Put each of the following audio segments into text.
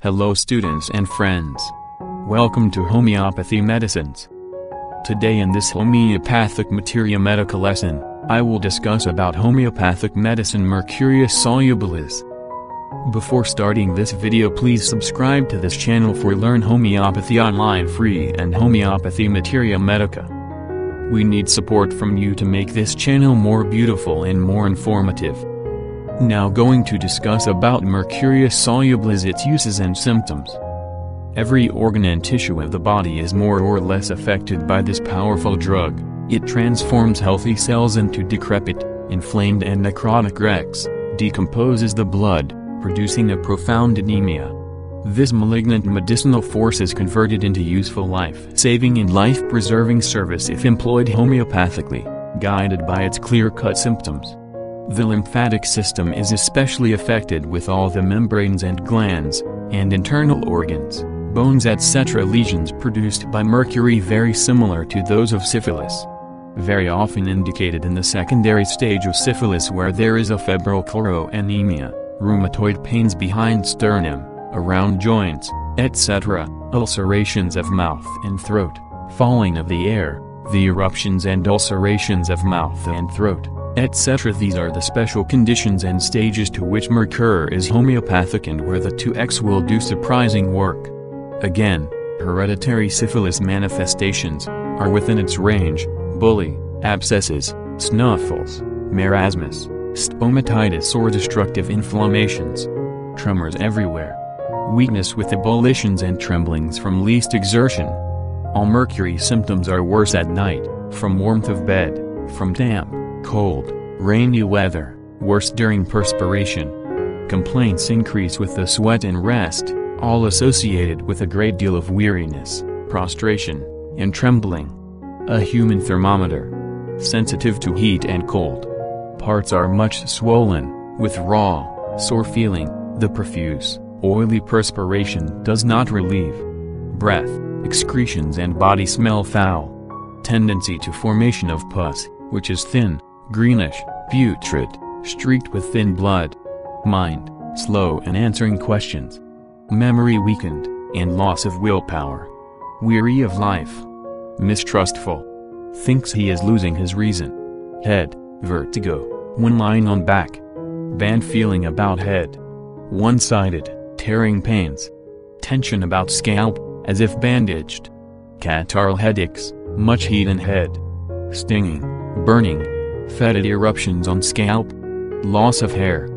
Hello students and friends. Welcome to Homeopathy Medicines. Today in this homeopathic materia medica lesson, I will discuss about homeopathic medicine Mercurius solubilis. Before starting this video, please subscribe to this channel for Learn Homeopathy Online Free and Homeopathy Materia Medica. We need support from you to make this channel more beautiful and more informative. Now going to discuss about Mercurius solubilis, its uses and symptoms. Every organ and tissue of the body is more or less affected by this powerful drug. It transforms healthy cells into decrepit, inflamed and necrotic wrecks, decomposes the blood, producing a profound anemia. This malignant medicinal force is converted into useful life-saving and life-preserving service if employed homeopathically, guided by its clear-cut symptoms. The lymphatic system is especially affected with all the membranes and glands, and internal organs, bones etc. Lesions produced by mercury very similar to those of syphilis. Very often indicated in the secondary stage of syphilis where there is a febrile choroanemia, rheumatoid pains behind sternum, around joints, etc., ulcerations of mouth and throat, falling of the air, the eruptions and ulcerations of mouth and throat, etc. These are the special conditions and stages to which Mercur is homeopathic and where the 2x will do surprising work. Again, hereditary syphilis manifestations are within its range: bully, abscesses, snuffles, marasmus, stomatitis or destructive inflammations, tremors everywhere, weakness with ebullitions and tremblings from least exertion. All mercury symptoms are worse at night, from warmth of bed, from damp, cold, rainy weather, worse during perspiration. Complaints increase with the sweat and rest, all associated with a great deal of weariness, prostration, and trembling. A human thermometer. Sensitive to heat and cold. Parts are much swollen, with raw, sore feeling. The profuse, oily perspiration does not relieve. Breath, excretions and body smell foul. Tendency to formation of pus, which is thin, greenish, putrid, streaked with thin blood. Mind, slow in answering questions. Memory weakened, and loss of willpower. Weary of life. Mistrustful. Thinks he is losing his reason. Head, vertigo, when lying on back. Bad feeling about head. One-sided, tearing pains. Tension about scalp, as if bandaged. Catarrhal headaches, much heat in head. Stinging, burning, fetid eruptions on scalp. Loss of hair.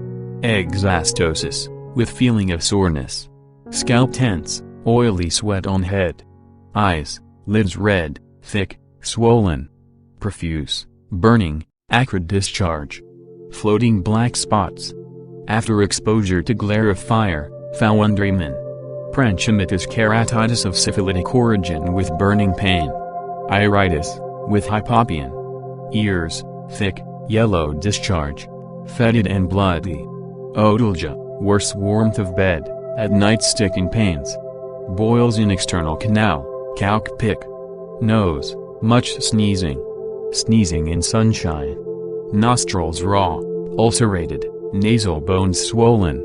Exastosis, with feeling of soreness. Scalp tense, oily sweat on head. Eyes, lids red, thick, swollen. Profuse, burning, acrid discharge. Floating black spots. After exposure to glare of fire, foundryman. Pranchimitis keratitis of syphilitic origin with burning pain. Iritis, with hypopion. Ears, thick, yellow discharge. Fetid and bloody. Otolgia, worse warmth of bed, at night sticking pains. Boils in external canal, calc pick. Nose, much sneezing. Sneezing in sunshine. Nostrils raw, ulcerated, nasal bones swollen.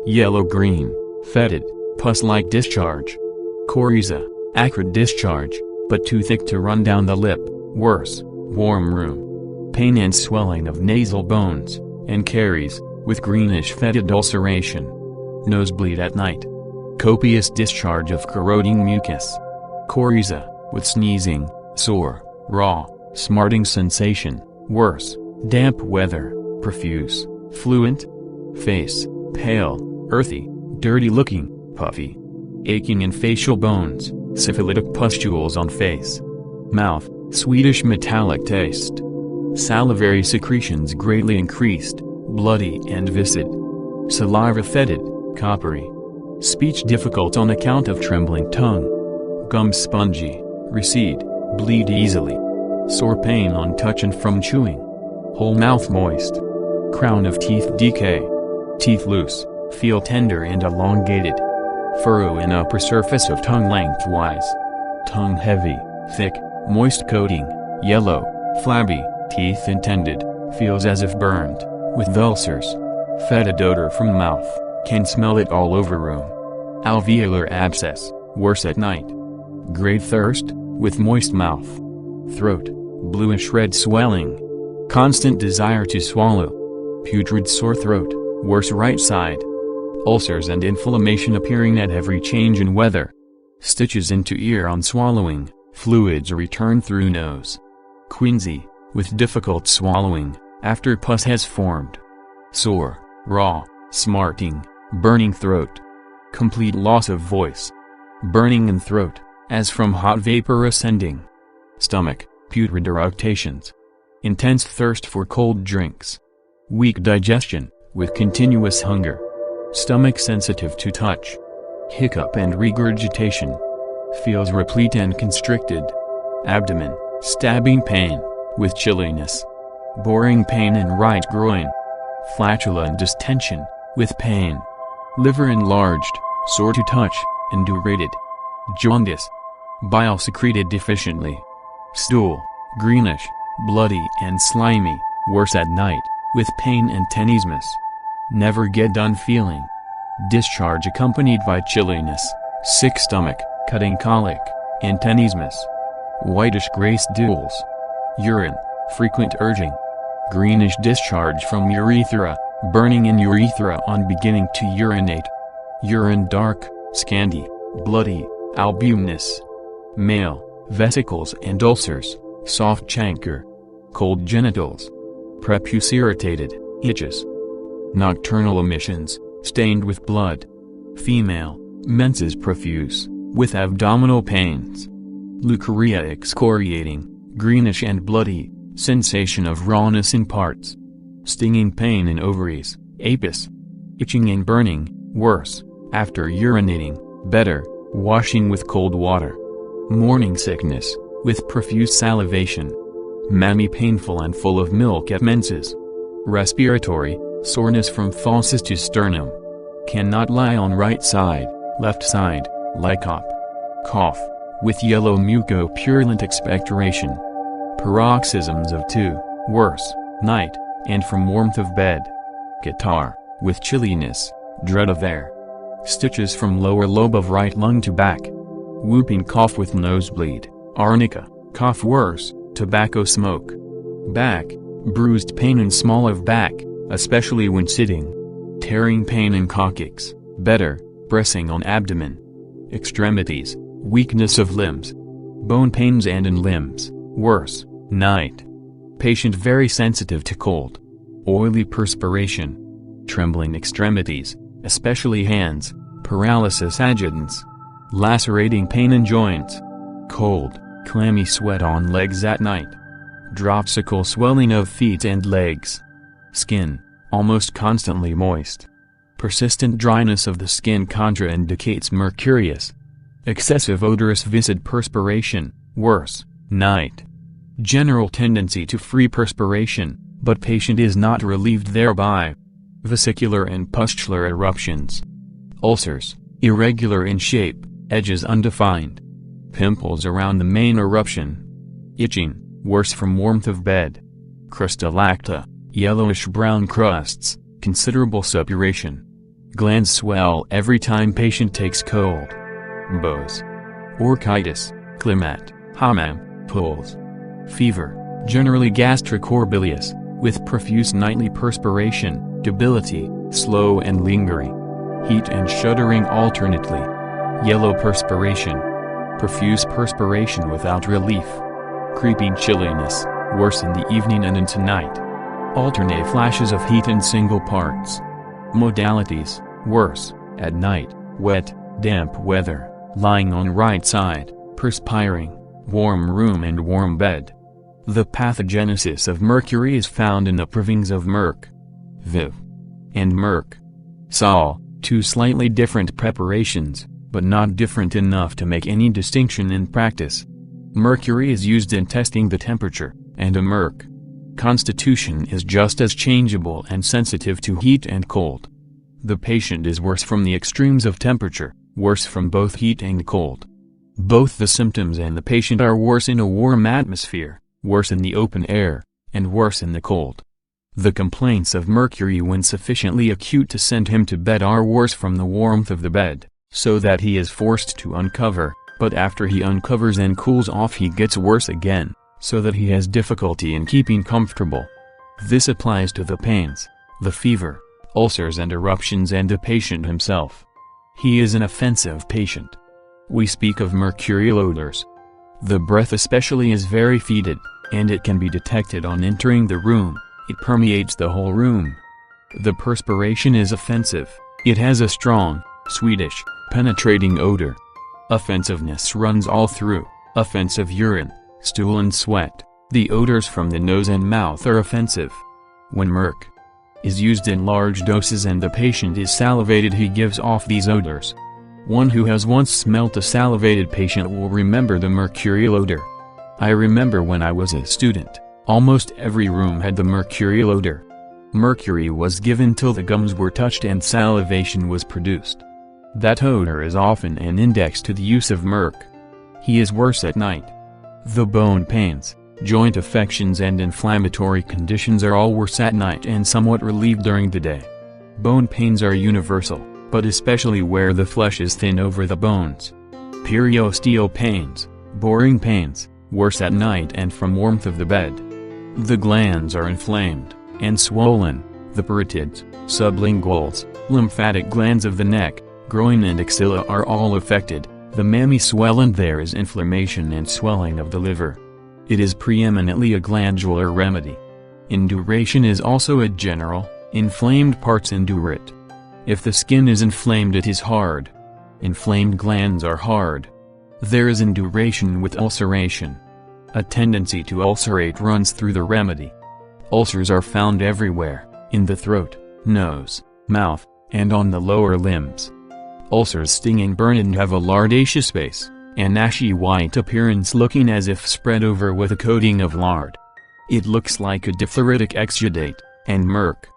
Yellow-green, fetid, pus-like discharge. Coryza, acrid discharge, but too thick to run down the lip, worse, warm room. Pain and swelling of nasal bones, and caries, with greenish fetid ulceration. Nosebleed at night. Copious discharge of corroding mucus. Coryza, with sneezing, sore, raw, smarting sensation, worse, damp weather, profuse, fluent. Face, pale, earthy, dirty looking, puffy. Aching in facial bones, syphilitic pustules on face. Mouth, sweetish metallic taste. Salivary secretions greatly increased, bloody and viscid. Saliva fetid, coppery. Speech difficult on account of trembling tongue. Gums spongy, recede, bleed easily. Sore pain on touch and from chewing. Whole mouth moist. Crown of teeth decay. Teeth loose, feel tender and elongated. Furrow in upper surface of tongue lengthwise. Tongue heavy, thick, moist coating, yellow, flabby. Teeth intended, feels as if burned, with ulcers. Fetid odor from mouth, can smell it all over room. Alveolar abscess, worse at night. Great thirst, with moist mouth. Throat, bluish red swelling. Constant desire to swallow. Putrid sore throat, worse right side. Ulcers and inflammation appearing at every change in weather. Stitches into ear on swallowing, fluids return through nose. Quinsy, with difficult swallowing, after pus has formed. Sore, raw, smarting, burning throat. Complete loss of voice. Burning in throat, as from hot vapor ascending. Stomach, putrid eructations. Intense thirst for cold drinks. Weak digestion, with continuous hunger. Stomach sensitive to touch. Hiccup and regurgitation. Feels replete and constricted. Abdomen, stabbing pain, with chilliness. Boring pain in right groin. Flatulent distension, with pain. Liver enlarged, sore to touch, indurated. Jaundice. Bile secreted deficiently. Stool, greenish, bloody and slimy, worse at night, with pain and tenesmus. Never get done feeling. Discharge accompanied by chilliness, sick stomach, cutting colic, and tenesmus. Whitish-gray stools. Urine, frequent urging. Greenish discharge from urethra, burning in urethra on beginning to urinate. Urine dark, scanty, bloody, albuminous. Male, vesicles and ulcers, soft chancre. Cold genitals. Prepuce irritated, itches. Nocturnal emissions, stained with blood. Female, menses profuse, with abdominal pains. Leukorrhea excoriating, greenish and bloody, sensation of rawness in parts. Stinging pain in ovaries, apis. Itching and burning, worse, after urinating, better, washing with cold water. Morning sickness, with profuse salivation. Mammy painful and full of milk at menses. Respiratory, soreness from fauces to sternum. Cannot lie on right side, left side, lycop. Cough, with yellow mucopurulent expectoration. Paroxysms of 2, worse, night, and from warmth of bed. Catarrh, with chilliness, dread of air. Stitches from lower lobe of right lung to back. Whooping cough with nosebleed, arnica, cough worse, tobacco smoke. Back, bruised pain in small of back, especially when sitting. Tearing pain in coccyx, better, pressing on abdomen. Extremities, weakness of limbs. Bone pains and in limbs, worse, night. Patient very sensitive to cold. Oily perspiration. Trembling extremities, especially hands, paralysis agitans. Lacerating pain in joints. Cold, clammy sweat on legs at night. Dropsical swelling of feet and legs. Skin, almost constantly moist. Persistent dryness of the skin contraindicates Mercurius. Excessive odorous viscid perspiration, worse, night. General tendency to free perspiration, but patient is not relieved thereby. Vesicular and pustular eruptions. Ulcers, irregular in shape, edges undefined. Pimples around the main eruption. Itching, worse from warmth of bed. Crustulacta, yellowish-brown crusts, considerable suppuration. Glands swell every time patient takes cold. Bows. Orchitis, climat, hamam, pulls. Fever, generally gastric or bilious, with profuse nightly perspiration, debility, slow and lingering. Heat and shuddering alternately. Yellow perspiration. Profuse perspiration without relief. Creeping chilliness, worse in the evening and into night. Alternate flashes of heat in single parts. Modalities, worse, at night, wet, damp weather, lying on right side, perspiring, warm room and warm bed. The pathogenesis of mercury is found in the provings of Merc. Viv. And Merc. Sol, two slightly different preparations, but not different enough to make any distinction in practice. Mercury is used in testing the temperature, and a Merc constitution is just as changeable and sensitive to heat and cold. The patient is worse from the extremes of temperature, worse from both heat and cold. Both the symptoms and the patient are worse in a warm atmosphere, worse in the open air, and worse in the cold. The complaints of mercury when sufficiently acute to send him to bed are worse from the warmth of the bed, so that he is forced to uncover, but after he uncovers and cools off he gets worse again, so that he has difficulty in keeping comfortable. This applies to the pains, the fever, ulcers and eruptions and the patient himself. He is an offensive patient. We speak of mercurial odors. The breath especially is very fetid, and it can be detected on entering the room. It permeates the whole room. The perspiration is offensive. It has a strong, sweetish, penetrating odor. Offensiveness runs all through. Offensive urine, stool and sweat. The odors from the nose and mouth are offensive. When Merc is used in large doses and the patient is salivated, he gives off these odors. One who has once smelt a salivated patient will remember the mercurial odor. I remember when I was a student, almost every room had the mercurial odor. Mercury was given till the gums were touched and salivation was produced. That odor is often an index to the use of Merc. He is worse at night. The bone pains, joint affections and inflammatory conditions are all worse at night and somewhat relieved during the day. Bone pains are universal, but especially where the flesh is thin over the bones. Periosteo pains, boring pains, worse at night and from warmth of the bed. The glands are inflamed and swollen, the parotids, sublinguals, lymphatic glands of the neck, groin and axilla are all affected, the mammae swell and there is inflammation and swelling of the liver. It is preeminently a glandular remedy. Induration is also a general, inflamed parts indurate. If the skin is inflamed it is hard. Inflamed glands are hard. There is induration with ulceration. A tendency to ulcerate runs through the remedy. Ulcers are found everywhere, in the throat, nose, mouth, and on the lower limbs. Ulcers sting and burn and have a lardaceous base, an ashy white appearance looking as if spread over with a coating of lard. It looks like a diphtheritic exudate, and Merc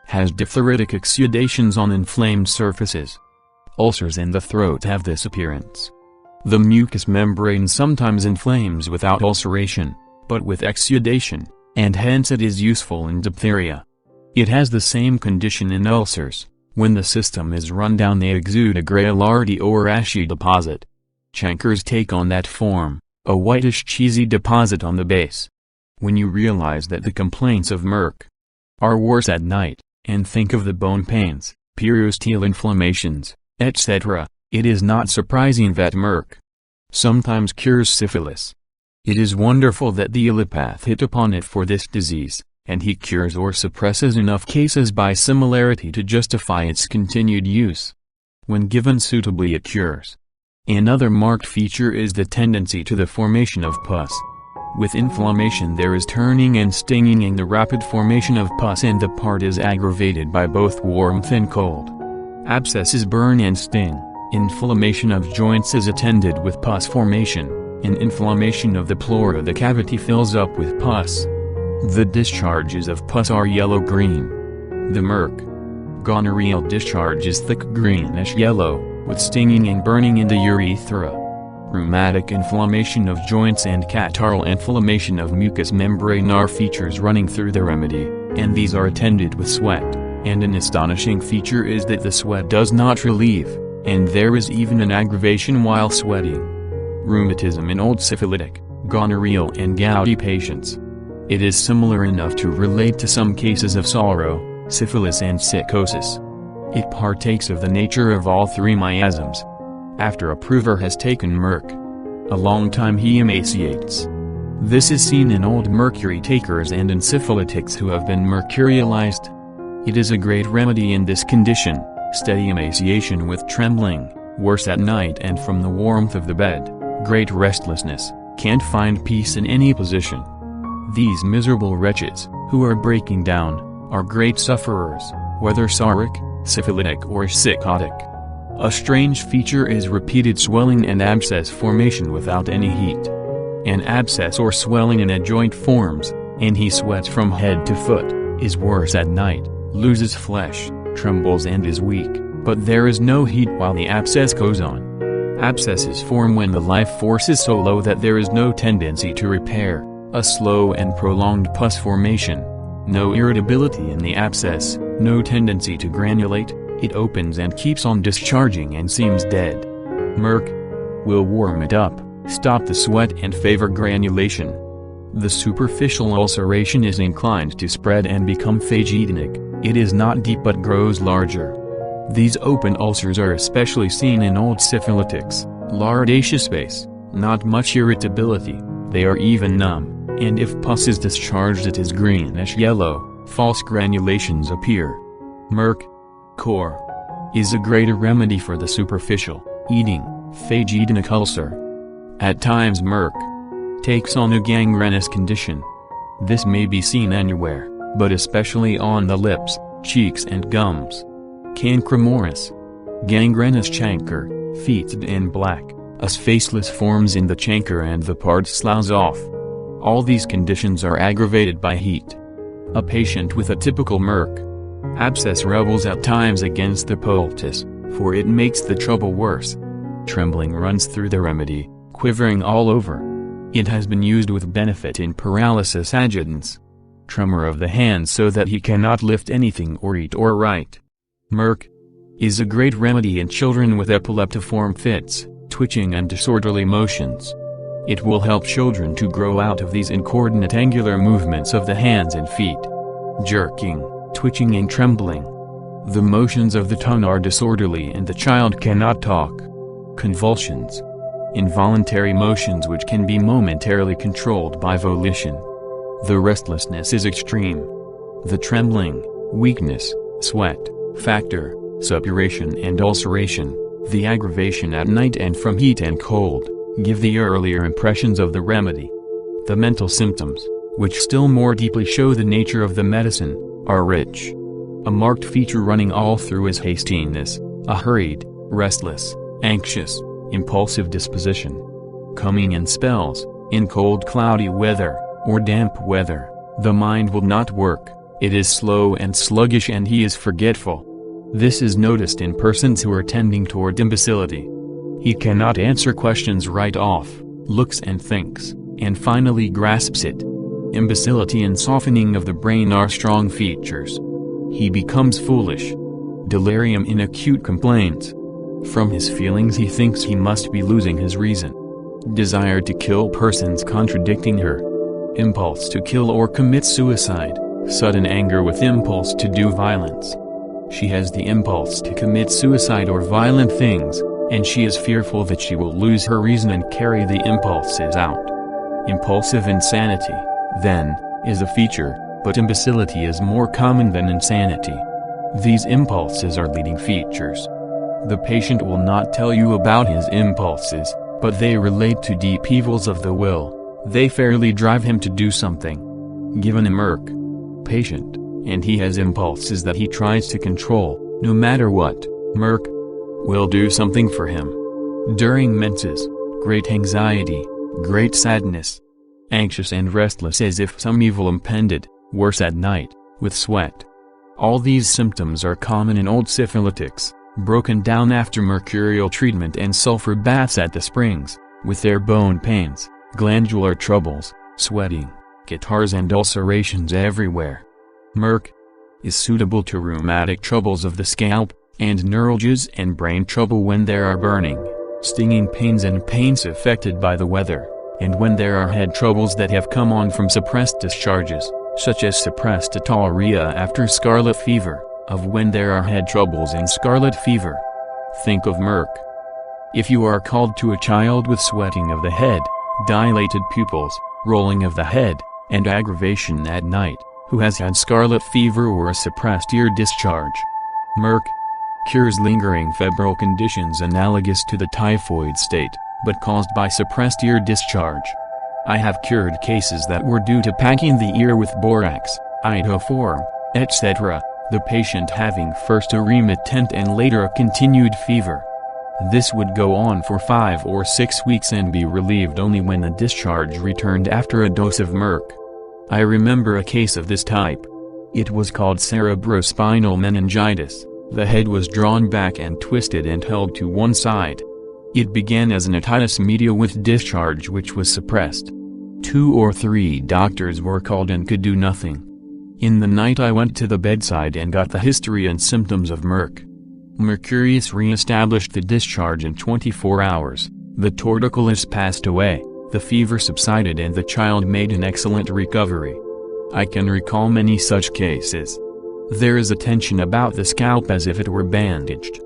has diphtheritic exudations on inflamed surfaces. Ulcers in the throat have this appearance. The mucous membrane sometimes inflames without ulceration, but with exudation, and hence it is useful in diphtheria. It has the same condition in ulcers. When the system is run down they exude a grey lardy or ashy deposit. Chancres take on that form, a whitish cheesy deposit on the base. When you realize that the complaints of Merc are worse at night, and think of the bone pains, periosteal inflammations, etc., it is not surprising that Merc sometimes cures syphilis. It is wonderful that the allopath hit upon it for this disease, and he cures or suppresses enough cases by similarity to justify its continued use. When given suitably it cures. Another marked feature is the tendency to the formation of pus. With inflammation there is turning and stinging and the rapid formation of pus, and the part is aggravated by both warmth and cold. Abscesses burn and sting. Inflammation of joints is attended with pus formation, and inflammation of the pleura, the cavity fills up with pus. The discharges of pus are yellow-green. The Merc gonorrheal discharge is thick greenish-yellow, with stinging and burning in the urethra. Rheumatic inflammation of joints and catarrhal inflammation of mucous membrane are features running through the remedy, and these are attended with sweat, and an astonishing feature is that the sweat does not relieve, and there is even an aggravation while sweating. Rheumatism in old syphilitic, gonorrheal and gouty patients. It is similar enough to relate to some cases of sorrow, syphilis and psychosis. It partakes of the nature of all three miasms. After a prover has taken Merc a long time he emaciates. This is seen in old mercury takers and in syphilitics who have been mercurialized. It is a great remedy in this condition, steady emaciation with trembling, worse at night and from the warmth of the bed, great restlessness, can't find peace in any position. These miserable wretches, who are breaking down, are great sufferers, whether psoric, syphilitic or psychotic. A strange feature is repeated swelling and abscess formation without any heat. An abscess or swelling in a joint forms, and he sweats from head to foot, is worse at night, loses flesh, trembles and is weak, but there is no heat while the abscess goes on. Abscesses form when the life force is so low that there is no tendency to repair, a slow and prolonged pus formation. No irritability in the abscess, no tendency to granulate, It opens and keeps on discharging and seems dead. Merc will warm it up, stop the sweat and favor granulation. The superficial ulceration is inclined to spread and become phagedenic. It is not deep but grows larger. These open ulcers are especially seen in old syphilitics, lordaceous space, not much irritability, they are even numb, and if pus is discharged it is greenish-yellow, false granulations appear. Merc core is a greater remedy for the superficial, eating, phagedenic ulcer. At times merc takes on a gangrenous condition. This may be seen anywhere, but especially on the lips, cheeks and gums. Cancrimoris. Gangrenous chancre, fetid and black, as faceless forms in the chancre and the part sloughs off. All these conditions are aggravated by heat. A patient with a typical merc abscess rebels at times against the poultice, for it makes the trouble worse. Trembling runs through the remedy, quivering all over. It has been used with benefit in paralysis agitans. Tremor of the hands so that he cannot lift anything or eat or write. Merc is a great remedy in children with epileptiform fits, twitching and disorderly motions. It will help children to grow out of these incoordinate angular movements of the hands and feet. Jerking, twitching and trembling. The motions of the tongue are disorderly and the child cannot talk. Convulsions. Involuntary motions which can be momentarily controlled by volition. The restlessness is extreme. The trembling, weakness, sweat, factor, suppuration and ulceration, the aggravation at night and from heat and cold, give the earlier impressions of the remedy. The mental symptoms, which still more deeply show the nature of the medicine, are rich. A marked feature running all through is hastiness, a hurried, restless, anxious, impulsive disposition. Coming in spells, in cold cloudy weather, or damp weather, the mind will not work, it is slow and sluggish and he is forgetful. This is noticed in persons who are tending toward imbecility. He cannot answer questions right off, looks and thinks, and finally grasps it. Imbecility and softening of the brain are strong features. He becomes foolish. Delirium in acute complaints. From his feelings he thinks he must be losing his reason. Desire to kill persons contradicting her. Impulse to kill or commit suicide, sudden anger with impulse to do violence. She has the impulse to commit suicide or violent things, and she is fearful that she will lose her reason and carry the impulses out. Impulsive insanity, then, is a feature, but imbecility is more common than insanity. These impulses are leading features. The patient will not tell you about his impulses, but they relate to deep evils of the will. They fairly drive him to do something. Given a merc patient, and he has impulses that he tries to control, no matter what, merc will do something for him. During menses, great anxiety, great sadness, anxious and restless as if some evil impended, worse at night, with sweat. All these symptoms are common in old syphilitics, broken down after mercurial treatment and sulfur baths at the springs, with their bone pains, glandular troubles, sweating, catarrhs and ulcerations everywhere. Merc is suitable to rheumatic troubles of the scalp, and neuralgias and brain trouble when there are burning, stinging pains and pains affected by the weather, and when there are head troubles that have come on from suppressed discharges, such as suppressed ataria after scarlet fever, of when there are head troubles and scarlet fever. Think of merc. If you are called to a child with sweating of the head, dilated pupils, rolling of the head, and aggravation at night, who has had scarlet fever or a suppressed ear discharge. Merc cures lingering febrile conditions analogous to the typhoid state, but caused by suppressed ear discharge. I have cured cases that were due to packing the ear with borax, iodoform, etc., the patient having first a remittent and later a continued fever. This would go on for 5 or 6 weeks and be relieved only when the discharge returned after a dose of merc. I remember a case of this type. It was called cerebrospinal meningitis. The head was drawn back and twisted and held to one side. It began as an otitis media with discharge which was suppressed. 2 or 3 doctors were called and could do nothing. In the night I went to the bedside and got the history and symptoms of merc. Mercurius re-established the discharge in 24 hours, the torticollis passed away, the fever subsided and the child made an excellent recovery. I can recall many such cases. There is a tension about the scalp as if it were bandaged.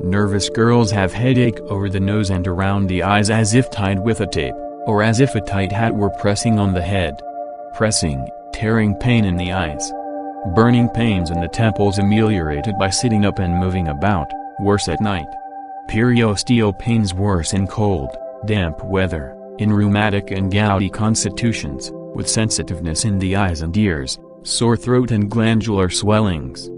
Nervous girls have headache over the nose and around the eyes as if tied with a tape, or as if a tight hat were pressing on the head. Pressing, tearing pain in the eyes. Burning pains in the temples ameliorated by sitting up and moving about, worse at night. Periosteo pains worse in cold, damp weather, in rheumatic and gouty constitutions, with sensitiveness in the eyes and ears, sore throat and glandular swellings.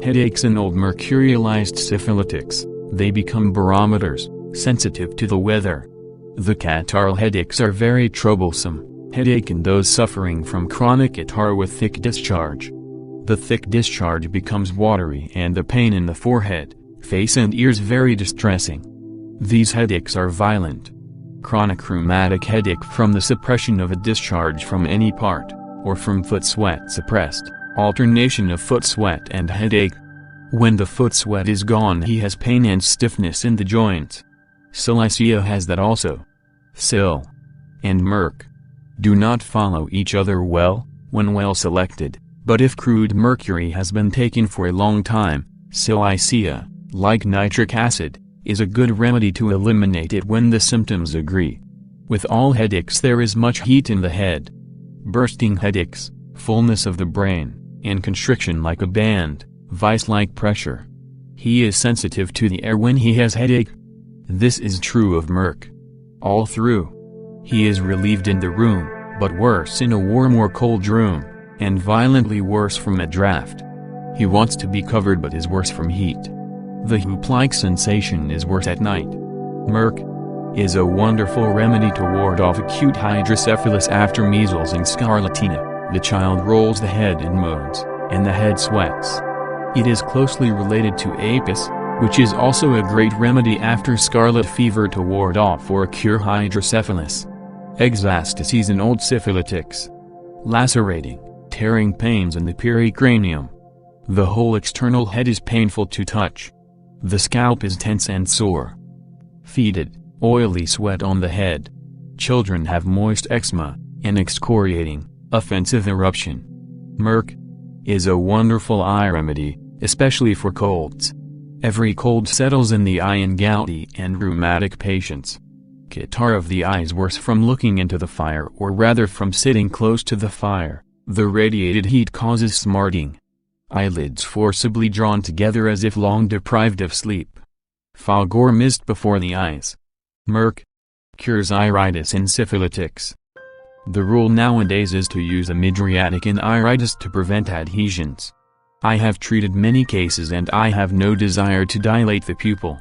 Headaches in old mercurialized syphilitics, they become barometers, sensitive to the weather. The catarrhal headaches are very troublesome, headache in those suffering from chronic catarrh with thick discharge. The thick discharge becomes watery and the pain in the forehead, face and ears very distressing. These headaches are violent. Chronic rheumatic headache from the suppression of a discharge from any part, or from foot sweat suppressed, alternation of foot sweat and headache. When the foot sweat is gone he has pain and stiffness in the joints. Silicea has that also. Sil and Merc do not follow each other well, when well selected, but if crude mercury has been taken for a long time, silicea, like nitric acid, is a good remedy to eliminate it when the symptoms agree. With all headaches there is much heat in the head. Bursting headaches, fullness of the brain, and constriction like a band, vice-like pressure. He is sensitive to the air when he has headache. This is true of Merc. All through. He is relieved in the room, but worse in a warm or cold room, and violently worse from a draft. He wants to be covered but is worse from heat. The hoop-like sensation is worse at night. Merc is a wonderful remedy to ward off acute hydrocephalus after measles and scarlatina. The child rolls the head and moans, and the head sweats. It is closely related to apis, which is also a great remedy after scarlet fever to ward off or cure hydrocephalus. Exastases in old syphilitics. Lacerating, tearing pains in the pericranium. The whole external head is painful to touch. The scalp is tense and sore. Fetid, oily sweat on the head. Children have moist eczema, an excoriating, offensive eruption. Merc is a wonderful eye remedy, especially for colds. Every cold settles in the eye in gouty and rheumatic patients. Catarrh of the eye is worse from looking into the fire or rather from sitting close to the fire. The radiated heat causes smarting. Eyelids forcibly drawn together as if long deprived of sleep. Fog or mist before the eyes. Merc cures iritis in syphilitics. The rule nowadays is to use a mydriatic in iritis to prevent adhesions. I have treated many cases and I have no desire to dilate the pupil.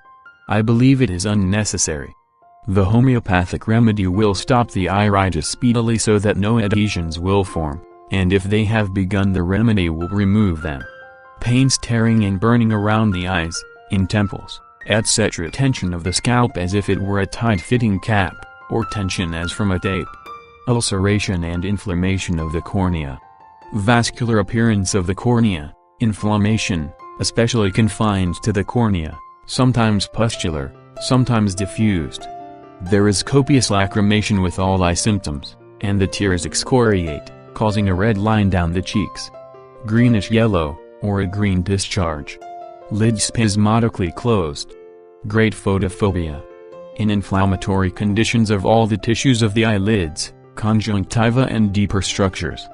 I believe it is unnecessary. The homeopathic remedy will stop the iritis speedily so that no adhesions will form, and if they have begun the remedy will remove them. Pains tearing and burning around the eyes, in temples, etc. Tension of the scalp as if it were a tight-fitting cap, or tension as from a tape. Ulceration and inflammation of the cornea. Vascular appearance of the cornea, inflammation, especially confined to the cornea, sometimes pustular, sometimes diffused. There is copious lacrimation with all eye symptoms, and the tears excoriate, causing a red line down the cheeks. Greenish-yellow, or a green discharge. Lid spasmodically closed. Great photophobia. In inflammatory conditions of all the tissues of the eyelids, conjunctiva and deeper structures.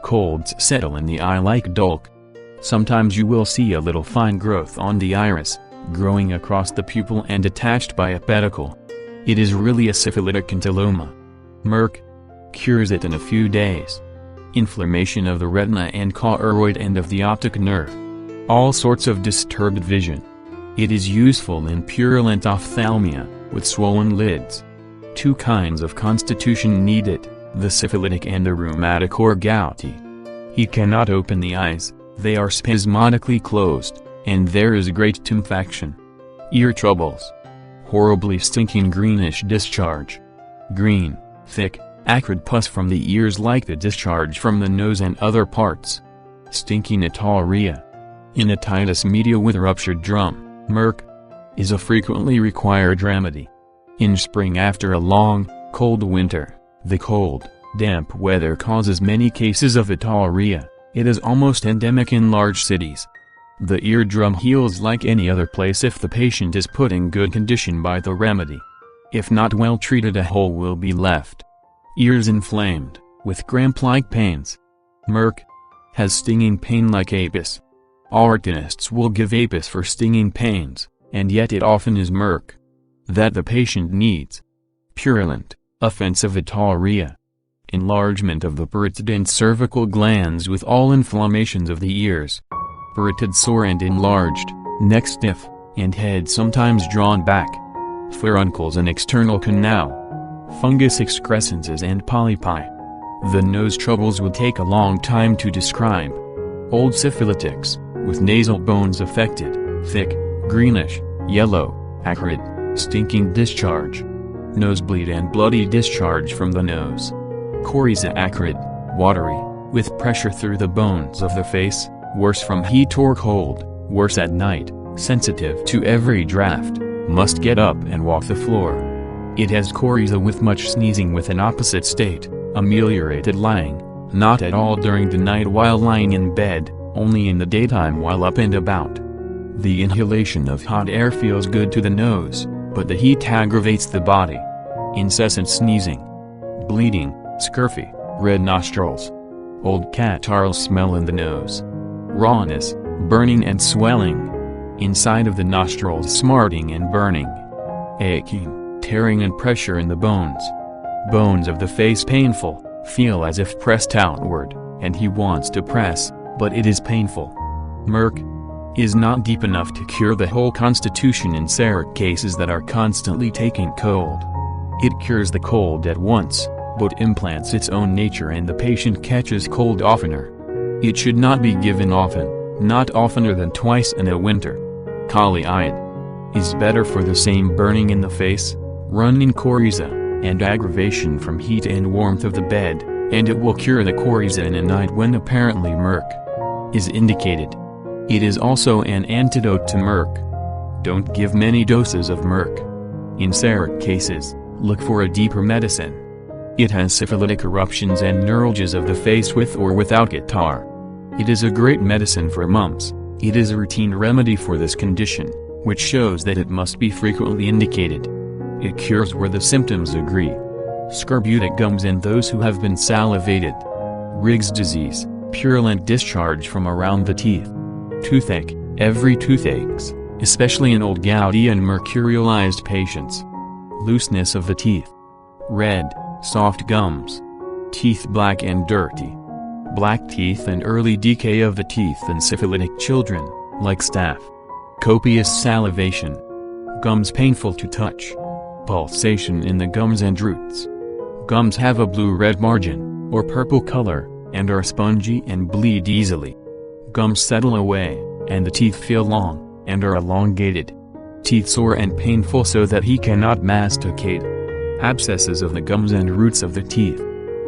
Colds settle in the eye like dulk. Sometimes you will see a little fine growth on the iris, growing across the pupil and attached by a pedicle. It is really a syphilitic cantilloma. Merc cures it in a few days. Inflammation of the retina and choroid and of the optic nerve. All sorts of disturbed vision. It is useful in purulent ophthalmia, with swollen lids. Two kinds of constitution need it, the syphilitic and the rheumatic or gouty. He cannot open the eyes, they are spasmodically closed, and there is great tumefaction. Ear troubles. Horribly stinking greenish discharge. Green, thick, acrid pus from the ears like the discharge from the nose and other parts. Stinky nataria. In otitis media with ruptured drum, Merc is a frequently required remedy. In spring after a long, cold winter, the cold, damp weather causes many cases of diarrhea. It is almost endemic in large cities. The eardrum heals like any other place if the patient is put in good condition by the remedy. If not well treated, a hole will be left. Ears inflamed, with cramp-like pains. Merc has stinging pain like apis. Orthodoxists will give apis for stinging pains, and yet it often is merc that the patient needs. Purulent, offensive diarrhea. Enlargement of the parotid and cervical glands with all inflammations of the ears. Parotid sore and enlarged, neck stiff, and head sometimes drawn back. Furuncles and external canal. Fungus excrescences and polypi. The nose troubles would take a long time to describe. Old syphilitics, with nasal bones affected, thick, greenish, yellow, acrid, stinking discharge. Nosebleed and bloody discharge from the nose. Coryza acrid, watery, with pressure through the bones of the face, worse from heat or cold, worse at night, sensitive to every draft, must get up and walk the floor. It has coryza with much sneezing with an opposite state, ameliorated lying, not at all during the night while lying in bed, only in the daytime while up and about. The inhalation of hot air feels good to the nose, but the heat aggravates the body. Incessant sneezing. Bleeding, scurfy, red nostrils. Old catarrhal smell in the nose. Rawness, burning and swelling. Inside of the nostrils smarting and burning. Aching, tearing and pressure in the bones. Bones of the face painful, feel as if pressed outward, and he wants to press, but it is painful. Merc is not deep enough to cure the whole constitution in seric cases that are constantly taking cold. It cures the cold at once, but implants its own nature and the patient catches cold oftener. It should not be given often, not oftener than twice in a winter. Kali-ide is better for the same burning in the face, running coryza, and aggravation from heat and warmth of the bed, and it will cure the coryza in a night when apparently merc is indicated. It is also an antidote to merc. Don't give many doses of merc. In seric cases, look for a deeper medicine. It has syphilitic eruptions and neuralgias of the face with or without catarrh. It is a great medicine for mumps. It is a routine remedy for this condition, which shows that it must be frequently indicated. It cures where the symptoms agree. Scorbutic gums in those who have been salivated. Riggs disease, purulent discharge from around the teeth. Toothache, every toothaches, especially in old gouty and mercurialized patients. Looseness of the teeth. Red, soft gums. Teeth black and dirty. Black teeth and early decay of the teeth in syphilitic children, like staph. Copious salivation. Gums painful to touch. Pulsation in the gums and roots. Gums have a blue-red margin, or purple color, and are spongy and bleed easily. Gums settle away, and the teeth feel long, and are elongated. Teeth sore and painful so that he cannot masticate. Abscesses of the gums and roots of the teeth.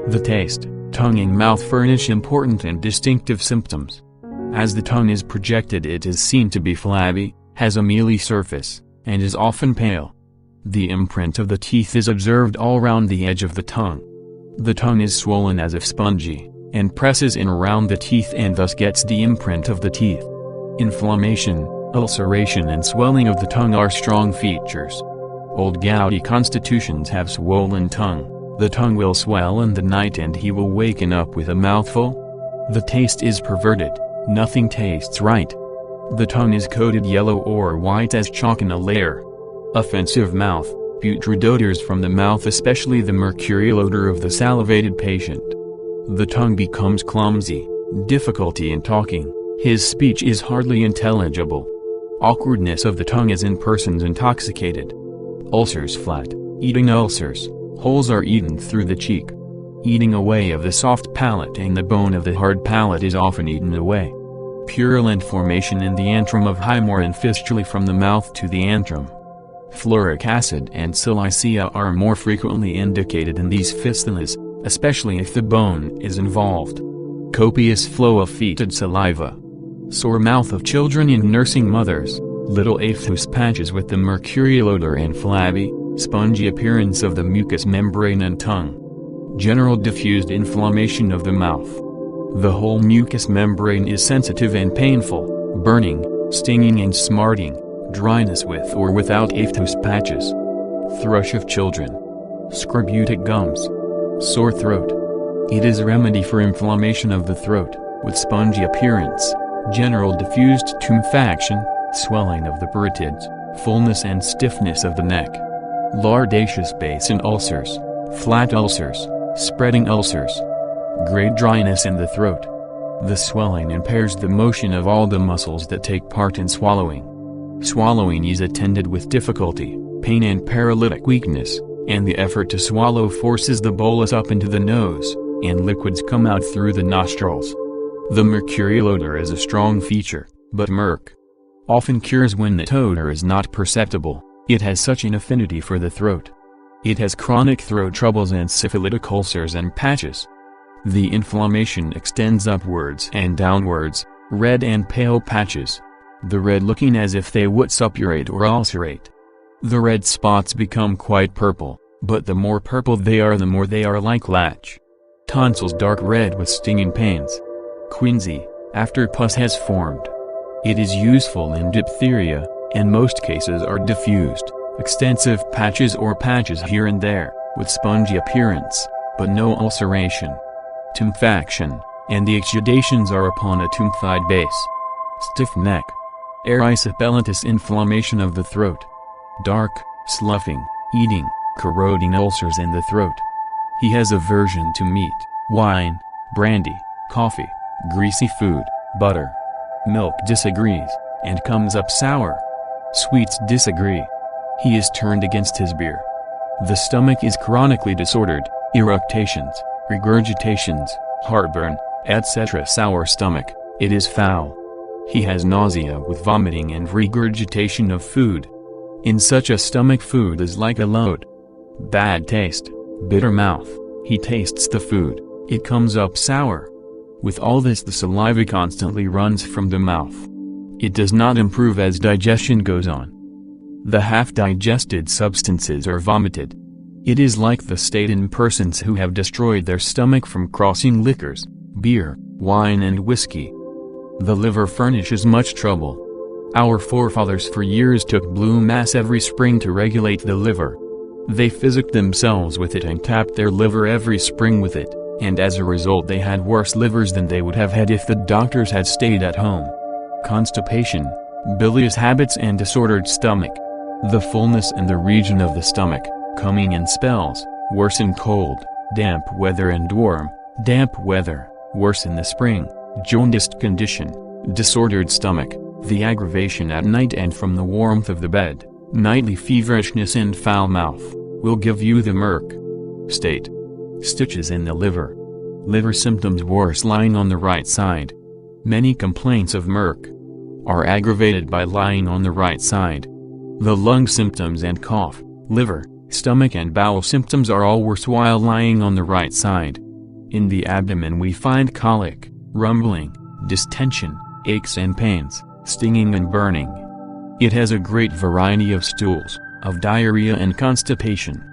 The taste, tongue and mouth furnish important and distinctive symptoms. As the tongue is projected, it is seen to be flabby, has a mealy surface, and is often pale. The imprint of the teeth is observed all round the edge of the tongue. The tongue is swollen as if spongy, and presses in around the teeth and thus gets the imprint of the teeth. Inflammation, ulceration and swelling of the tongue are strong features. Old gouty constitutions have swollen tongue. The tongue will swell in the night and he will waken up with a mouthful. The taste is perverted, nothing tastes right. The tongue is coated yellow or white as chalk in a layer. Offensive mouth, putrid odors from the mouth, especially the mercurial odor of the salivated patient. The tongue becomes clumsy, difficulty in talking, his speech is hardly intelligible. Awkwardness of the tongue as in persons intoxicated. Ulcers flat, eating ulcers, holes are eaten through the cheek. Eating away of the soft palate and the bone of the hard palate is often eaten away. Purulent formation in the antrum of Hymor and fistulae from the mouth to the antrum. Fluoric acid and silicea are more frequently indicated in these fistulas, especially if the bone is involved. Copious flow of fetid saliva. Sore mouth of children in nursing mothers, little aphthous patches with the mercurial odor and flabby, spongy appearance of the mucous membrane and tongue. General diffused inflammation of the mouth. The whole mucous membrane is sensitive and painful, burning, stinging and smarting, dryness with or without aphthous patches. Thrush of children. Scorbutic gums. Sore throat. It is a remedy for inflammation of the throat, with spongy appearance, general diffused tumefaction, swelling of the parotids, fullness and stiffness of the neck. Lardaceous basin ulcers, flat ulcers, spreading ulcers. Great dryness in the throat. The swelling impairs the motion of all the muscles that take part in swallowing. Swallowing is attended with difficulty, pain and paralytic weakness, and the effort to swallow forces the bolus up into the nose, and liquids come out through the nostrils. The mercurial odor is a strong feature, but Merc often cures when the odor is not perceptible. It has such an affinity for the throat. It has chronic throat troubles and syphilitic ulcers and patches. The inflammation extends upwards and downwards, red and pale patches. The red looking as if they would suppurate or ulcerate. The red spots become quite purple, but the more purple they are the more they are like latch. Tonsils dark red with stinging pains. Quinsy, after pus has formed. It is useful in diphtheria, and most cases are diffused, extensive patches or patches here and there, with spongy appearance, but no ulceration. Tumefaction, and the exudations are upon a tumefied base. Stiff neck. Erysipelatous inflammation of the throat. Dark, sloughing, eating, corroding ulcers in the throat. He has aversion to meat, wine, brandy, coffee, greasy food, butter. Milk disagrees, and comes up sour. Sweets disagree. He is turned against his beer. The stomach is chronically disordered, eructations, regurgitations, heartburn, etc. Sour stomach, it is foul. He has nausea with vomiting and regurgitation of food. In such a stomach food is like a load. Bad taste, bitter mouth, he tastes the food, it comes up sour. With all this the saliva constantly runs from the mouth. It does not improve as digestion goes on. The half-digested substances are vomited. It is like the state in persons who have destroyed their stomach from crossing liquors, beer, wine and whiskey. The liver furnishes much trouble. Our forefathers for years took blue mass every spring to regulate the liver. They physicked themselves with it and tapped their liver every spring with it, and as a result they had worse livers than they would have had if the doctors had stayed at home. Constipation, bilious habits and disordered stomach. The fullness in the region of the stomach, coming in spells, worse in cold, damp weather and warm, damp weather, worse in the spring, jaundiced condition, disordered stomach, the aggravation at night and from the warmth of the bed, nightly feverishness and foul mouth, will give you the Merc state. Stitches in the liver. Liver symptoms worse lying on the right side. Many complaints of Merc are aggravated by lying on the right side. The lung symptoms and cough, liver, stomach and bowel symptoms are all worse while lying on the right side. In the abdomen we find colic, rumbling, distension, aches and pains, stinging and burning. It has a great variety of stools, of diarrhea and constipation.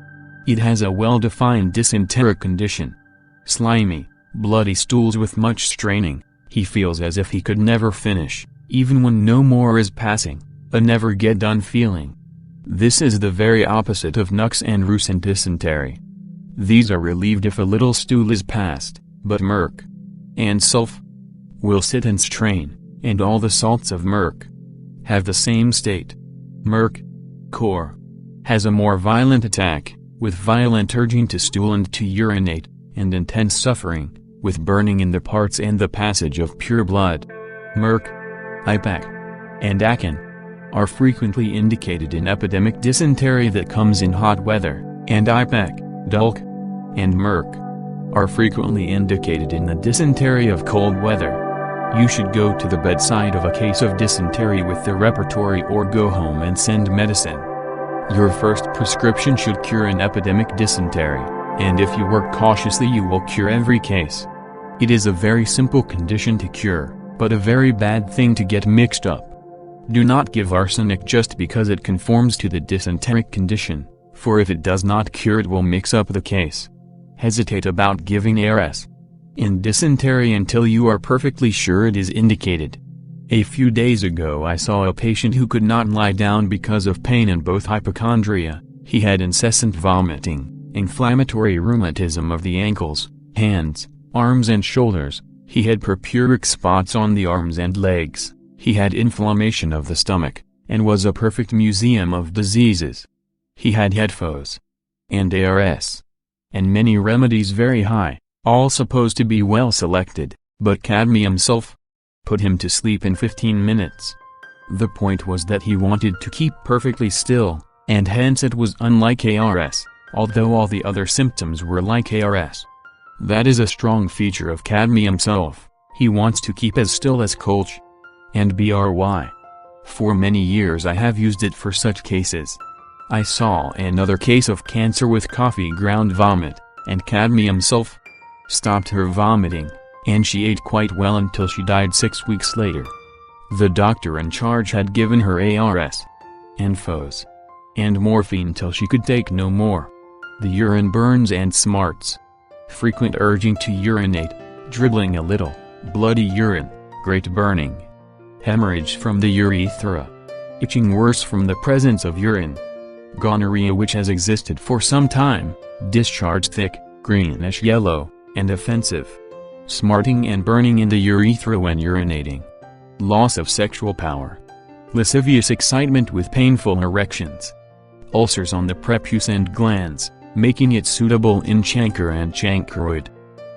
It has a well-defined dysenteric condition. Slimy, bloody stools with much straining. He feels as if he could never finish, even when no more is passing, a never-get-done feeling. This is the very opposite of nux and rus and dysentery. These are relieved if a little stool is passed, but Merc and sulph will sit and strain, and all the salts of Merc have the same state. Merc core has a more violent attack, with violent urging to stool and to urinate, and intense suffering, with burning in the parts and the passage of pure blood. Merc, IPAC, and acne are frequently indicated in epidemic dysentery that comes in hot weather, and IPAC, dulk, and Merc are frequently indicated in the dysentery of cold weather. You should go to the bedside of a case of dysentery with the repertory or go home and send medicine. Your first prescription should cure an epidemic dysentery, and if you work cautiously you will cure every case. It is a very simple condition to cure, but a very bad thing to get mixed up. Do not give arsenic just because it conforms to the dysenteric condition, for if it does not cure it will mix up the case. Hesitate about giving ARS in dysentery until you are perfectly sure it is indicated. A few days ago I saw a patient who could not lie down because of pain and both hypochondria. He had incessant vomiting, inflammatory rheumatism of the ankles, hands, arms and shoulders. He had purpuric spots on the arms and legs. He had inflammation of the stomach, and was a perfect museum of diseases. He had headphones and ARS, and many remedies very high, all supposed to be well selected, but cadmium sulf put him to sleep in 15 minutes. The point was that he wanted to keep perfectly still, and hence it was unlike ARS, although all the other symptoms were like ARS. That is a strong feature of cadmium sulf. He wants to keep as still as Colch and BRY. For many years I have used it for such cases. I saw another case of cancer with coffee ground vomit, and cadmium sulf stopped her vomiting, and she ate quite well until she died 6 weeks later. The doctor in charge had given her ARS, and FOS, and morphine till she could take no more. The urine burns and smarts. Frequent urging to urinate, dribbling a little, bloody urine, great burning. Hemorrhage from the urethra. Itching worse from the presence of urine. Gonorrhea which has existed for some time, discharge thick, greenish yellow, and offensive. Smarting and burning in the urethra when urinating. Loss of sexual power. Lascivious excitement with painful erections. Ulcers on the prepuce and glands, making it suitable in chancre and chancroid.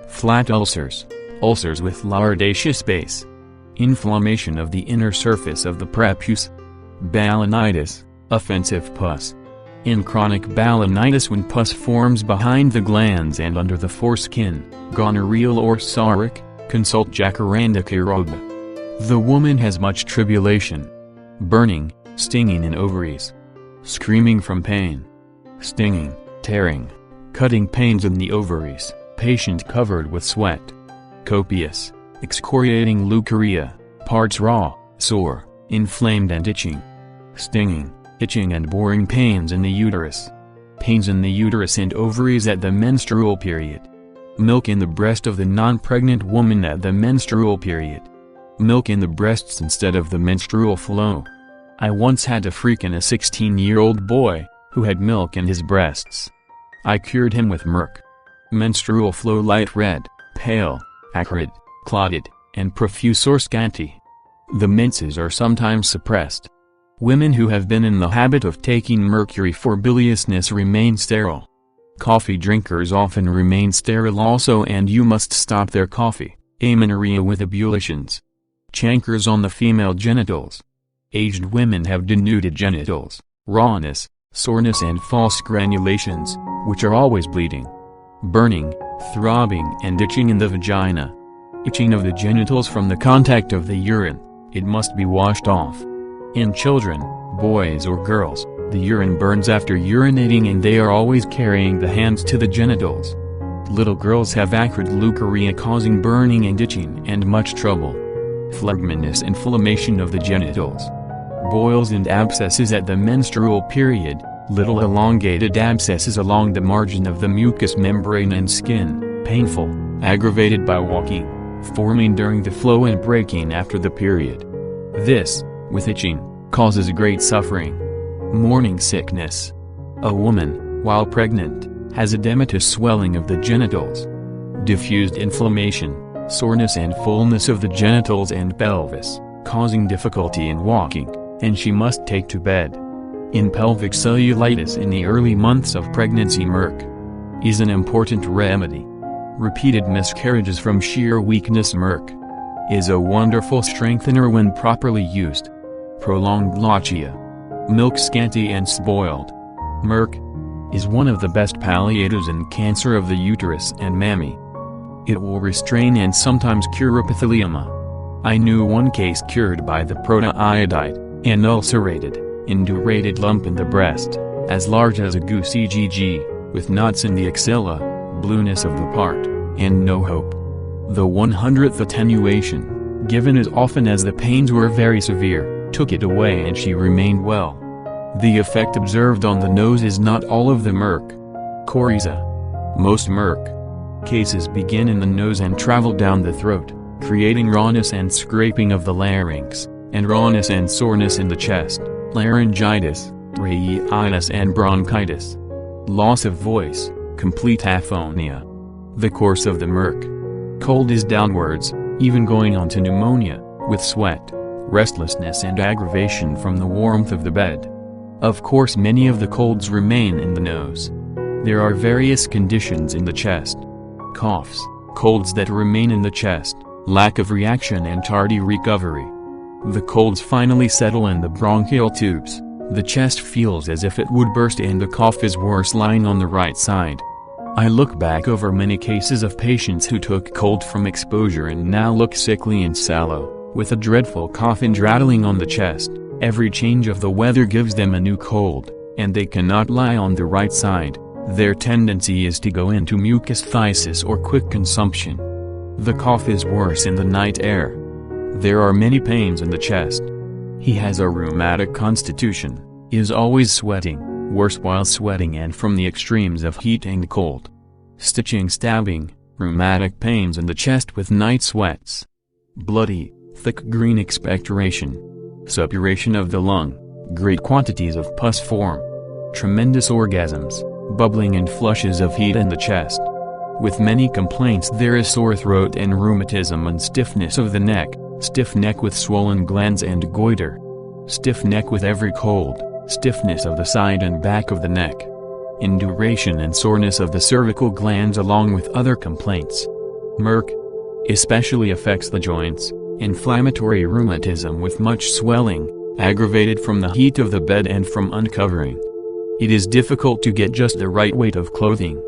Flat ulcers. Ulcers with lardaceous base. Inflammation of the inner surface of the prepuce. Balanitis, offensive pus. In chronic balanitis when pus forms behind the glands and under the foreskin, gonorrheal or psoric, consult Jacaranda Caroba. The woman has much tribulation. Burning, stinging in ovaries. Screaming from pain. Stinging, tearing, cutting pains in the ovaries, patient covered with sweat. Copious, excoriating leukorrhea, parts raw, sore, inflamed and itching. Stinging, itching and boring pains in the uterus. Pains in the uterus and ovaries at the menstrual period. Milk in the breast of the non-pregnant woman at the menstrual period. Milk in the breasts instead of the menstrual flow. I once had a freak in a 16-year-old boy, who had milk in his breasts. I cured him with Merc. Menstrual flow light red, pale, acrid, clotted, and profuse or scanty. The menses are sometimes suppressed. Women who have been in the habit of taking mercury for biliousness remain sterile. Coffee drinkers often remain sterile also, and you must stop their coffee. Amenorrhea with ebullitions. Chancres on the female genitals. Aged women have denuded genitals, rawness, soreness and false granulations, which are always bleeding. Burning, throbbing and itching in the vagina. Itching of the genitals from the contact of the urine, it must be washed off. In children, boys or girls, the urine burns after urinating and they are always carrying the hands to the genitals. Little girls have acrid leukorrhea causing burning and itching and much trouble. Phlegmonous inflammation of the genitals. Boils and abscesses at the menstrual period, little elongated abscesses along the margin of the mucous membrane and skin, painful, aggravated by walking, forming during the flow and breaking after the period. This, with itching, causes great suffering. Morning sickness. A woman, while pregnant, has edematous swelling of the genitals. Diffused inflammation, soreness and fullness of the genitals and pelvis, causing difficulty in walking, and she must take to bed. In pelvic cellulitis in the early months of pregnancy, Merc is an important remedy. Repeated miscarriages from sheer weakness, Merc is a wonderful strengthener when properly used. Prolonged lochia. Milk scanty and spoiled. Merc is one of the best palliatives in cancer of the uterus and mammy. It will restrain and sometimes cure epithelioma. I knew one case cured by the protoiodide, an ulcerated, indurated lump in the breast, as large as a goose egg, with knots in the axilla, blueness of the part, and no hope. The 100th attenuation, given as often as the pains were very severe, took it away and she remained well. The effect observed on the nose is not all of the Mercuria. Most Merc cases begin in the nose and travel down the throat, creating rawness and scraping of the larynx, and rawness and soreness in the chest, laryngitis, rhinitis and bronchitis. Loss of voice, complete aphonia. The course of the cold is downwards, even going on to pneumonia, with sweat, restlessness and aggravation from the warmth of the bed. Of course many of the colds remain in the nose. There are various conditions in the chest. Coughs, colds that remain in the chest, lack of reaction and tardy recovery. The colds finally settle in the bronchial tubes, the chest feels as if it would burst and the cough is worse lying on the right side. I look back over many cases of patients who took cold from exposure and now look sickly and sallow, with a dreadful cough and rattling on the chest. Every change of the weather gives them a new cold, and they cannot lie on the right side. Their tendency is to go into mucophthisis or quick consumption. The cough is worse in the night air. There are many pains in the chest. He has a rheumatic constitution, is always sweating, worse while sweating and from the extremes of heat and cold. Stitching, stabbing, rheumatic pains in the chest with night sweats. Bloody, thick green expectoration. Suppuration of the lung, great quantities of pus form. Tremendous orgasms, bubbling and flushes of heat in the chest. With many complaints there is sore throat and rheumatism and stiffness of the neck, stiff neck with swollen glands and goiter. Stiff neck with every cold, stiffness of the side and back of the neck. Induration and soreness of the cervical glands along with other complaints. Especially affects the joints. Inflammatory rheumatism with much swelling, aggravated from the heat of the bed and from uncovering. It is difficult to get just the right weight of clothing.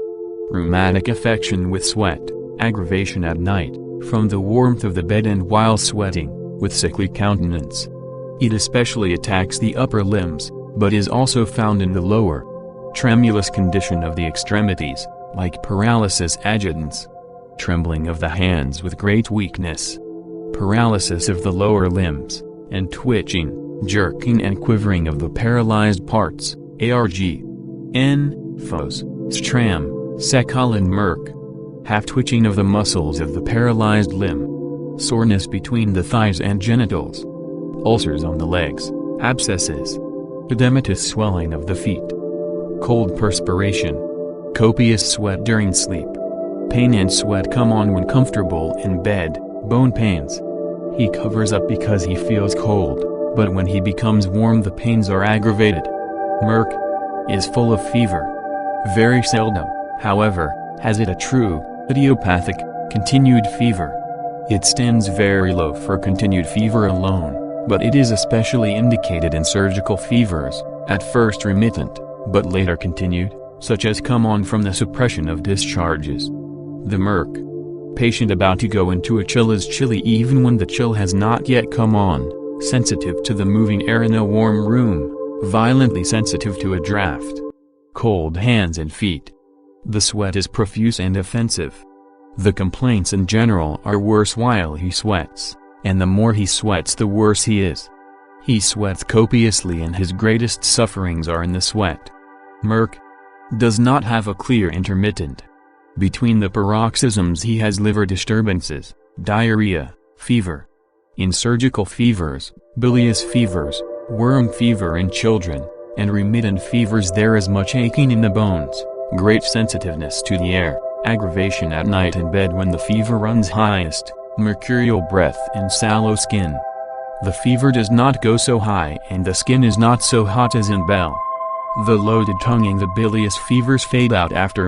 Rheumatic affection with sweat, aggravation at night, from the warmth of the bed and while sweating, with sickly countenance. It especially attacks the upper limbs, but is also found in the lower. Tremulous condition of the extremities, like paralysis agitans. Trembling of the hands with great weakness. Paralysis of the lower limbs, and twitching, jerking and quivering of the paralyzed parts, phos, stram, sekal and half twitching of the muscles of the paralyzed limb. Soreness between the thighs and genitals. Ulcers on the legs, abscesses. Edematous swelling of the feet. Cold perspiration. Copious sweat during sleep. Pain and sweat come on when comfortable in bed. Bone pains. He covers up because he feels cold, but when he becomes warm the pains are aggravated. Is full of fever. Very seldom, however, has it a true, idiopathic, continued fever. It stands very low for continued fever alone, but it is especially indicated in surgical fevers, at first remittent, but later continued, such as come on from the suppression of discharges. The patient about to go into a chill is chilly even when the chill has not yet come on, sensitive to the moving air in a warm room, violently sensitive to a draft. Cold hands and feet. The sweat is profuse and offensive. The complaints in general are worse while he sweats, and the more he sweats the worse he is. He sweats copiously and his greatest sufferings are in the sweat. Does not have a clear intermittent. Between the paroxysms he has liver disturbances, diarrhea, fever. In surgical fevers, bilious fevers, worm fever in children, and remittent fevers there is much aching in the bones, great sensitiveness to the air, aggravation at night in bed when the fever runs highest, mercurial breath and sallow skin. The fever does not go so high and the skin is not so hot as in Bell. The loaded tongue and the bilious fevers fade out after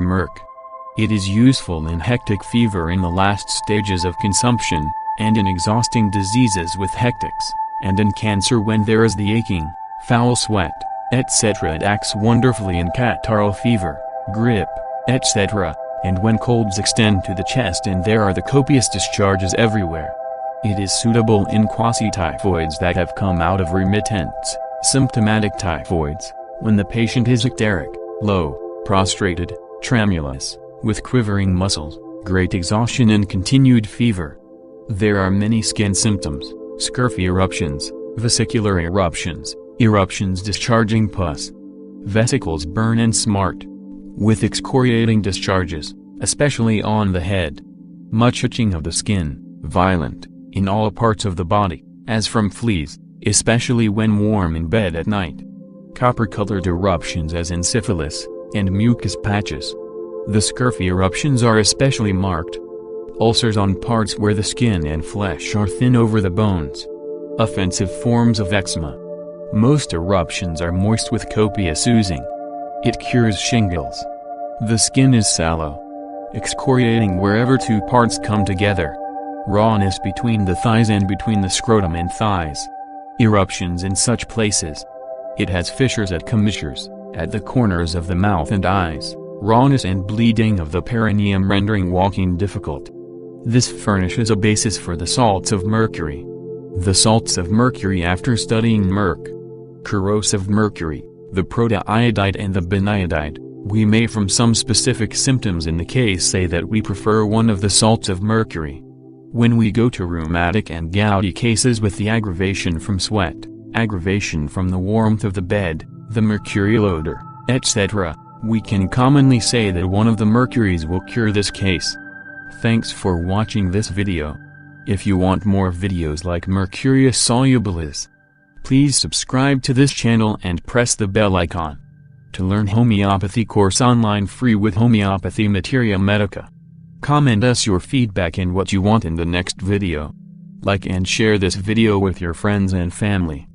It is useful in hectic fever in the last stages of consumption, and in exhausting diseases with hectics, and in cancer when there is the aching, foul sweat, etc. It acts wonderfully in catarrhal fever, grip, etc., and when colds extend to the chest and there are the copious discharges everywhere. It is suitable in quasi-typhoids that have come out of remittents, symptomatic typhoids, when the patient is icteric, low, prostrated, tremulous, with quivering muscles, great exhaustion and continued fever. There are many skin symptoms, scurfy eruptions, Vesicular eruptions, eruptions discharging pus. Vesicles burn and smart, with excoriating discharges, especially on the head. Much itching of the skin, violent, in all parts of the body, as from fleas, especially when warm in bed at night. Copper-colored eruptions as in syphilis, and mucus patches. The scurfy eruptions are especially marked. Ulcers on parts where the skin and flesh are thin over the bones. Offensive forms of eczema. Most eruptions are moist with copious oozing. It cures shingles. The skin is sallow, excoriating wherever two parts come together. Rawness between the thighs and between the scrotum and thighs. Eruptions in such places. It has fissures at commissures, at the corners of the mouth and eyes, rawness and bleeding of the perineum rendering walking difficult. This furnishes a basis for the salts of mercury. The salts of mercury after studying corrosive mercury, the protiodide and the biniodide, we may from some specific symptoms in the case say that we prefer one of the salts of mercury. When we go to rheumatic and gouty cases with the aggravation from sweat, aggravation from the warmth of the bed, the mercurial odor, etc., we can commonly say that one of the mercuries will cure this case. Thanks for watching this video. If you want more videos like Mercurius solubilis, please subscribe to this channel and press the bell icon. To learn homeopathy course online free with Homeopathy Materia Medica. Comment us your feedback and what you want in the next video. Like and share this video with your friends and family.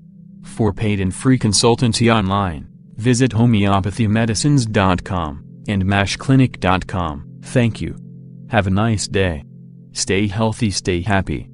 For paid and free consultancy online, visit homeopathymedicines.com and mashclinic.com. Thank you. Have a nice day. Stay healthy, stay happy.